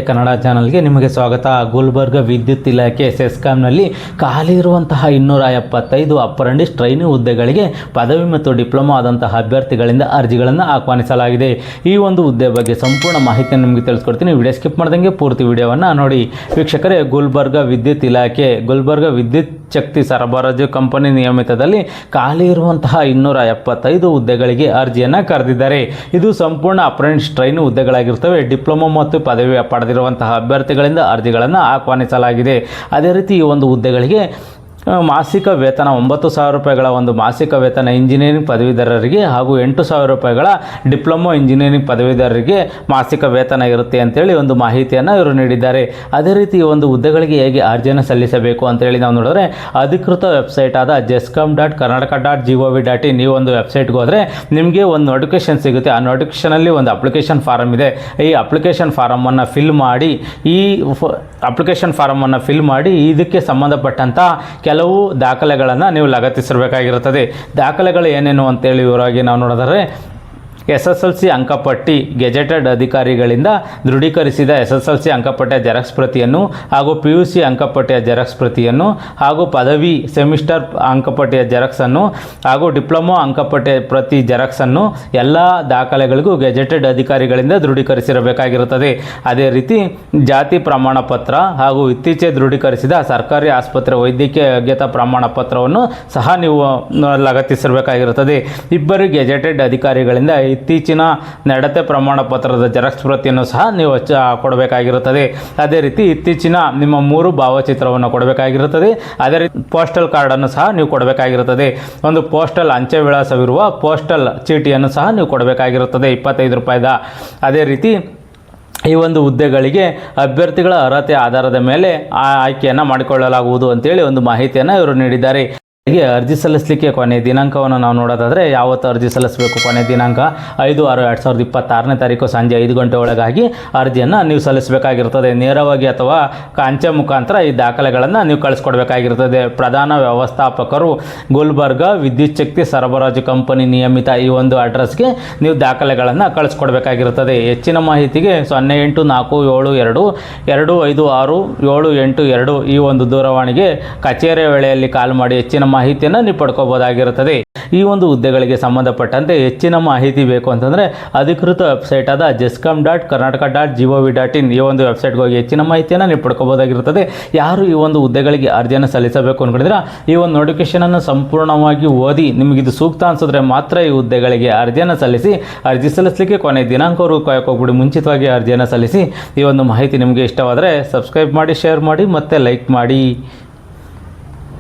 ಕನ್ನಡ ಚಾನಲ್ಗೆ ನಿಮಗೆ ಸ್ವಾಗತ. ಗುಲ್ಬರ್ಗ ವಿದ್ಯುತ್ ಇಲಾಖೆ ಸೆಸ್ಕಾಂನಲ್ಲಿ ಖಾಲಿ ಇರುವಂತಹ 275 ಅಪ್ರೆಂಟಿಸ್ ಟ್ರೈನಿ ಹುದ್ದೆಗಳಿಗೆ ಪದವಿ ಮತ್ತು ಡಿಪ್ಲೊಮಾ ಆದಂತಹ ಅಭ್ಯರ್ಥಿಗಳಿಂದ ಅರ್ಜಿಗಳನ್ನು ಆಹ್ವಾನಿಸಲಾಗಿದೆ. ಈ ಒಂದು ಹುದ್ದೆ ಬಗ್ಗೆ ಸಂಪೂರ್ಣ ಮಾಹಿತಿಯನ್ನು ನಿಮಗೆ ತಿಳಿಸ್ಕೊಡ್ತೀನಿ. ವಿಡಿಯೋ ಸ್ಕಿಪ್ ಮಾಡ್ದಂಗೆ ಪೂರ್ತಿ ವಿಡಿಯೋವನ್ನು ನೋಡಿ. ವೀಕ್ಷಕರೇ, ಗುಲ್ಬರ್ಗ ವಿದ್ಯುತ್ ಇಲಾಖೆ ಗುಲ್ಬರ್ಗ ವಿದ್ಯುತ್ ಶಕ್ತಿ ಸರಬರಾಜು ಕಂಪನಿ ನಿಯಮಿತದಲ್ಲಿ ಖಾಲಿ ಇರುವಂತಹ 275 ಹುದ್ದೆಗಳಿಗೆ ಅರ್ಜಿಯನ್ನು ಕರೆದಿದ್ದಾರೆ. ಇದು ಸಂಪೂರ್ಣ ಅಪ್ರೆಂಟಿಸ್ ಟ್ರೈನಿ ಹುದ್ದೆಗಳಾಗಿರ್ತವೆ. ಡಿಪ್ಲೊಮಾ ಮತ್ತು ಪದವಿ ಪಡೆದಿರುವಂತಹ ಅಭ್ಯರ್ಥಿಗಳಿಂದ ಅರ್ಜಿಗಳನ್ನು ಆಹ್ವಾನಿಸಲಾಗಿದೆ. ಅದೇ ರೀತಿ ಈ ಒಂದು ಹುದ್ದೆಗಳಿಗೆ ಮಾಸಿಕ ವೇತನ 9,000 ರೂಪಾಯಿಗಳ ಒಂದು ಮಾಸಿಕ ವೇತನ ಇಂಜಿನಿಯರಿಂಗ್ ಪದವೀಧರರಿಗೆ ಹಾಗೂ 8,000 ರೂಪಾಯಿಗಳ ಡಿಪ್ಲೊಮಾ ಇಂಜಿನಿಯರಿಂಗ್ ಪದವೀಧರರಿಗೆ ಮಾಸಿಕ ವೇತನ ಇರುತ್ತೆ ಅಂತೇಳಿ ಒಂದು ಮಾಹಿತಿಯನ್ನು ಇವರು ನೀಡಿದ್ದಾರೆ. ಅದೇ ರೀತಿ ಈ ಒಂದು ಹುದ್ದೆಗಳಿಗೆ ಹೇಗೆ ಅರ್ಜಿಯನ್ನು ಸಲ್ಲಿಸಬೇಕು ಅಂತೇಳಿ ನಾವು ನೋಡಿದ್ರೆ, ಅಧಿಕೃತ ವೆಬ್ಸೈಟ್ ಆದ JESCOM.Karnataka.gov.in ಈ ಒಂದು ವೆಬ್ಸೈಟ್ಗೆ ಹೋದರೆ ನಿಮಗೆ ಒಂದು ನೋಟಿಫಿಕೇಶನ್ ಸಿಗುತ್ತೆ. ಆ ನೋಟಿಫಿಕೇಶನಲ್ಲಿ ಒಂದು ಅಪ್ಲಿಕೇಶನ್ ಫಾರಮ್ ಇದೆ. ಈ ಅಪ್ಲಿಕೇಶನ್ ಫಾರಮನ್ನು ಫಿಲ್ ಮಾಡಿ ಇದಕ್ಕೆ ಸಂಬಂಧಪಟ್ಟಂಥ ಕೆಲವು ದಾಖಲೆಗಳನ್ನು ನೀವು ಲಗತ್ತಿಸಿರಬೇಕಾಗಿರುತ್ತದೆ. ದಾಖಲೆಗಳು ಏನೇನು ಅಂತೇಳಿ ವಿವರವಾಗಿ ನಾವು ನೋಡಿದರೆ, SSLC ಅಂಕಪಟ್ಟಿ ಗೆಜೆಟೆಡ್ ಅಧಿಕಾರಿಗಳಿಂದ ದೃಢೀಕರಿಸಿದ SSLC ಅಂಕಪಟ್ಟಿಯ ಜೆರಾಕ್ಸ್ ಪ್ರತಿಯನ್ನು ಹಾಗೂ PUC ಅಂಕಪಟ್ಟಿಯ ಜೆರಾಕ್ಸ್ ಪ್ರತಿಯನ್ನು ಹಾಗೂ ಪದವಿ ಸೆಮಿಸ್ಟರ್ ಅಂಕಪಟ್ಟಿಯ ಜೆರಾಕ್ಸನ್ನು ಹಾಗೂ ಡಿಪ್ಲೊಮಾ ಅಂಕಪಟ್ಟಿಯ ಪ್ರತಿ ಜೆರಾಕ್ಸನ್ನು ಎಲ್ಲ ದಾಖಲೆಗಳಿಗೂ ಗೆಜೆಟೆಡ್ ಅಧಿಕಾರಿಗಳಿಂದ ದೃಢೀಕರಿಸಿರಬೇಕಾಗಿರುತ್ತದೆ. ಅದೇ ರೀತಿ ಜಾತಿ ಪ್ರಮಾಣ ಪತ್ರ ಹಾಗೂ ಇತ್ತೀಚೆಗೆ ದೃಢೀಕರಿಸಿದ ಸರ್ಕಾರಿ ಆಸ್ಪತ್ರೆ ವೈದ್ಯಕೀಯ ಯೋಗ್ಯತಾ ಪ್ರಮಾಣ ಪತ್ರವನ್ನು ಸಹ ನೀವು ಲಗತ್ತಿಸಿರಬೇಕಾಗಿರುತ್ತದೆ. ಇಬ್ಬರು ಗೆಜೆಟೆಡ್ ಅಧಿಕಾರಿಗಳಿಂದ ಇತ್ತೀಚಿನ ನಡತೆ ಪ್ರಮಾಣ ಪತ್ರದ ಜೆರಾಕ್ಸ್ ಪ್ರತಿಯನ್ನು ಸಹ ನೀವು ಕೊಡಬೇಕಾಗಿರುತ್ತದೆ. ಅದೇ ರೀತಿ ಇತ್ತೀಚಿನ ನಿಮ್ಮ 3 ಭಾವಚಿತ್ರವನ್ನು ಕೊಡಬೇಕಾಗಿರುತ್ತದೆ. ಅದೇ ರೀತಿ ಪೋಸ್ಟಲ್ ಕಾರ್ಡನ್ನು ಸಹ ನೀವು ಕೊಡಬೇಕಾಗಿರುತ್ತದೆ. ಒಂದು ಪೋಸ್ಟಲ್ ಅಂಚೆ ವಿಳಾಸವಿರುವ ಪೋಸ್ಟಲ್ ಚೀಟಿಯನ್ನು ಸಹ ನೀವು ಕೊಡಬೇಕಾಗಿರುತ್ತದೆ, 25 ರೂಪಾಯಿದ. ಅದೇ ರೀತಿ ಈ ಒಂದು ಹುದ್ದೆಗಳಿಗೆ ಅಭ್ಯರ್ಥಿಗಳ ಅರ್ಹತೆ ಆಧಾರದ ಮೇಲೆ ಆಯ್ಕೆಯನ್ನು ಮಾಡಿಕೊಳ್ಳಲಾಗುವುದು ಅಂತೇಳಿ ಒಂದು ಮಾಹಿತಿಯನ್ನು ಇವರು ನೀಡಿದ್ದಾರೆ. ಹೀಗೆ ಅರ್ಜಿ ಸಲ್ಲಿಸಲಿಕ್ಕೆ ಕೊನೆಯ ದಿನಾಂಕವನ್ನು ನಾವು ನೋಡೋದಾದರೆ, ಯಾವತ್ತು ಅರ್ಜಿ ಸಲ್ಲಿಸಬೇಕು? ಕೊನೆಯ ದಿನಾಂಕ 5/6/2026ನೇ ತಾರೀಕು ಸಂಜೆ 5 ಗಂಟೆ ಒಳಗಾಗಿ ಅರ್ಜಿಯನ್ನು ನೀವು ಸಲ್ಲಿಸಬೇಕಾಗಿರ್ತದೆ. ನೇರವಾಗಿ ಅಥವಾ ಅಂಚೆ ಮುಖಾಂತರ ಈ ದಾಖಲೆಗಳನ್ನು ನೀವು ಕಳಿಸ್ಕೊಡ್ಬೇಕಾಗಿರ್ತದೆ. ಪ್ರಧಾನ ವ್ಯವಸ್ಥಾಪಕರು, ಗುಲ್ಬರ್ಗ ವಿದ್ಯುತ್ ಶಕ್ತಿ ಸರಬರಾಜು ಕಂಪನಿ ನಿಯಮಿತ, ಈ ಒಂದು ಅಡ್ರೆಸ್ಗೆ ನೀವು ದಾಖಲೆಗಳನ್ನು ಕಳಿಸ್ಕೊಡ್ಬೇಕಾಗಿರ್ತದೆ. ಹೆಚ್ಚಿನ ಮಾಹಿತಿಗೆ 084752567882 ಈ ಒಂದು ದೂರವಾಣಿಗೆ ಕಚೇರಿ ವೇಳೆಯಲ್ಲಿ ಕಾಲ್ ಮಾಡಿ ಹೆಚ್ಚಿನ ಮಾಹಿತಿಯನ್ನು ನೀವು ಪಡ್ಕೋಬಹುದಾಗಿರುತ್ತದೆ. ಈ ಒಂದು ಹುದ್ದೆಗಳಿಗೆ ಸಂಬಂಧಪಟ್ಟಂತೆ ಹೆಚ್ಚಿನ ಮಾಹಿತಿ ಬೇಕು ಅಂತಂದರೆ ಅಧಿಕೃತ ವೆಬ್ಸೈಟ್ ಆದ JESCOM.Karnataka.gov.in ಈ ಒಂದು ವೆಬ್ಸೈಟ್ಗೆ ಹೋಗಿ ಹೆಚ್ಚಿನ ಮಾಹಿತಿಯನ್ನು ನೀವು ಪಡ್ಕೋಬಹುದಾಗಿರುತ್ತದೆ. ಯಾರು ಈ ಒಂದು ಹುದ್ದೆಗಳಿಗೆ ಅರ್ಜಿಯನ್ನು ಸಲ್ಲಿಸಬೇಕು ಅಂದ್ಕೊಂಡಿದ್ರೆ, ಈ ಒಂದು ನೋಟಿಫಿಕೇಶನನ್ನು ಸಂಪೂರ್ಣವಾಗಿ ಓದಿ ನಿಮಗಿದು ಸೂಕ್ತ ಅನಿಸಿದ್ರೆ ಮಾತ್ರ ಈ ಹುದ್ದೆಗಳಿಗೆ ಅರ್ಜಿಯನ್ನು ಸಲ್ಲಿಸಿ. ಅರ್ಜಿ ಸಲ್ಲಿಸಲಿಕ್ಕೆ ಕೊನೆಯ ದಿನಾಂಕವರೆಗೂ ಕಾಯ್ಕೋಗ್ಬಿಡಿ, ಮುಂಚಿತವಾಗಿ ಅರ್ಜಿಯನ್ನು ಸಲ್ಲಿಸಿ. ಈ ಒಂದು ಮಾಹಿತಿ ನಿಮಗೆ ಇಷ್ಟವಾದರೆ ಸಬ್ಸ್ಕ್ರೈಬ್ ಮಾಡಿ, ಶೇರ್ ಮಾಡಿ ಮತ್ತು ಲೈಕ್ ಮಾಡಿ.